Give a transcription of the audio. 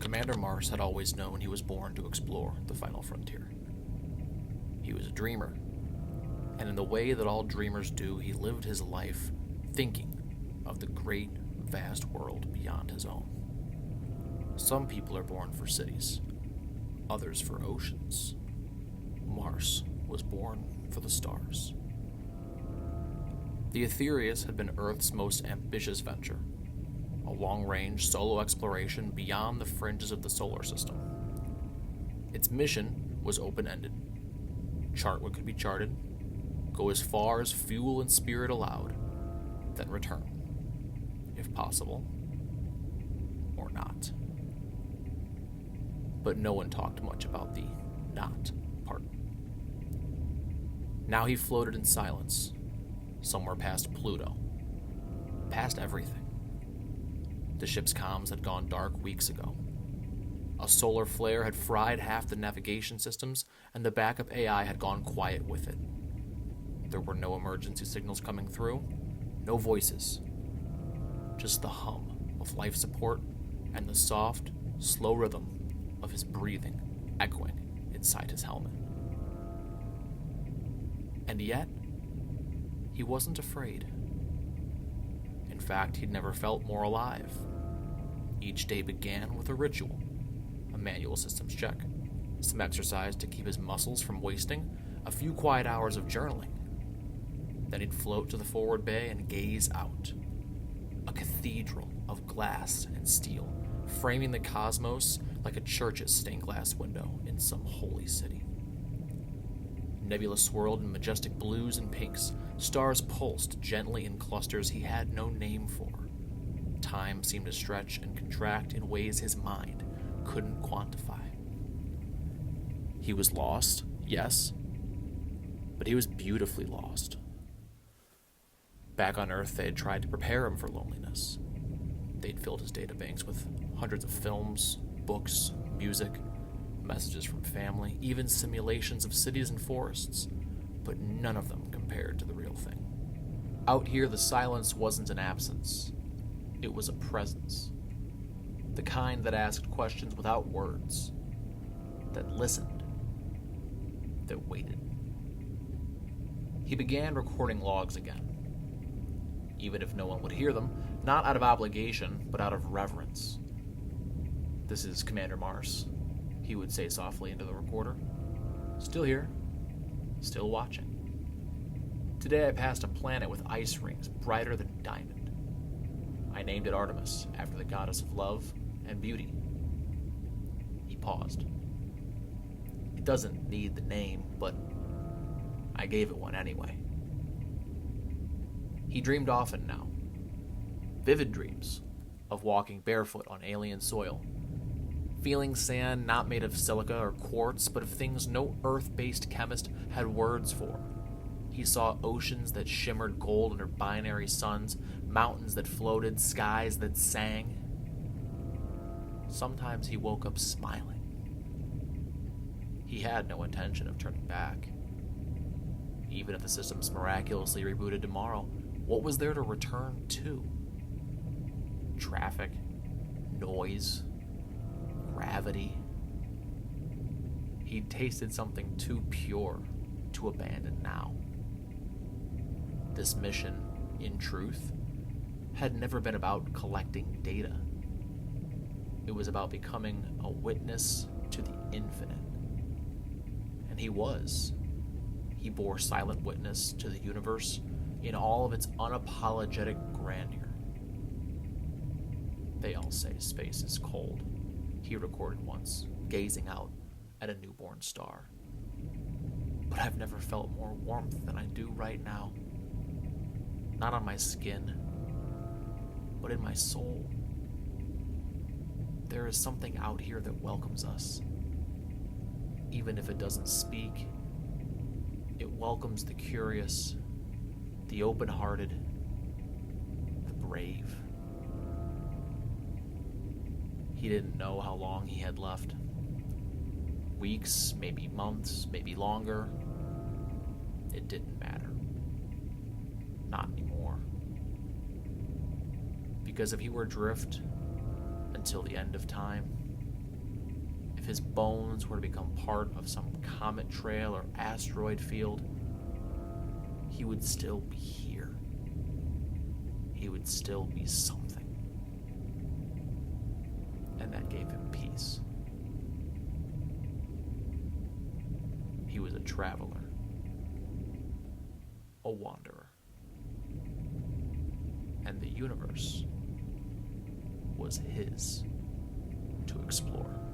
Commander Mars had always known he was born to explore the final frontier. He was a dreamer, and in the way that all dreamers do, he lived his life thinking of the great, vast world beyond his own. Some people are born for cities, others for oceans. Mars was born for the stars. The Aetherius had been Earth's most ambitious venture, a long-range solo exploration beyond the fringes of the solar system. Its mission was open-ended. Chart what could be charted, go as far as fuel and spirit allowed, then return, if possible, or not. But no one talked much about the not part. Now he floated in silence, somewhere past Pluto, past everything. The ship's comms had gone dark weeks ago. A solar flare had fried half the navigation systems, and the backup AI had gone quiet with it. There were no emergency signals coming through, no voices, just the hum of life support and the soft, slow rhythm of his breathing echoing inside his helmet. And yet, he wasn't afraid. In fact, he'd never felt more alive. Each day began with a ritual, a manual systems check, some exercise to keep his muscles from wasting, a few quiet hours of journaling. Then he'd float to the forward bay and gaze out. A cathedral of glass and steel, framing the cosmos like a church's stained glass window in some holy city. Nebula swirled in majestic blues and pinks. Stars pulsed gently in clusters he had no name for. Time seemed to stretch and contract in ways his mind couldn't quantify. He was lost, yes, but he was beautifully lost. Back on Earth, they had tried to prepare him for loneliness. They'd filled his databanks with hundreds of films, books, music, messages from family, even simulations of cities and forests, but none of them compared to the real thing. Out here, the silence wasn't an absence. It was a presence. The kind that asked questions without words, that listened, that waited. He began recording logs again, even if no one would hear them, not out of obligation, but out of reverence. "This is Commander Mars," he would say softly into the recorder. "Still here, still watching. Today I passed a planet with ice rings brighter than diamond. I named it Artemis, after the goddess of love and beauty." He paused. "It doesn't need the name, but I gave it one anyway." He dreamed often now. Vivid dreams of walking barefoot on alien soil, feeling sand not made of silica or quartz, but of things no Earth-based chemist had words for. He saw oceans that shimmered gold under binary suns, mountains that floated, skies that sang. Sometimes he woke up smiling. He had no intention of turning back. Even if the systems miraculously rebooted tomorrow, what was there to return to? Traffic, noise, gravity. He'd tasted something too pure to abandon now. This mission, in truth, had never been about collecting data. It was about becoming a witness to the infinite. And he was. He bore silent witness to the universe in all of its unapologetic grandeur. "They all say space is cold," he recorded once, gazing out at a newborn star. "But I've never felt more warmth than I do right now. Not on my skin, but in my soul. There is something out here that welcomes us. Even if it doesn't speak, it welcomes the curious, the open-hearted, the brave." He didn't know how long he had left. Weeks, maybe months, maybe longer. It didn't matter. Not anymore. Because if he were adrift until the end of time, if his bones were to become part of some comet trail or asteroid field, he would still be here. He would still be something. And that gave him peace. He was a traveler, a wanderer, and the universe was his to explore.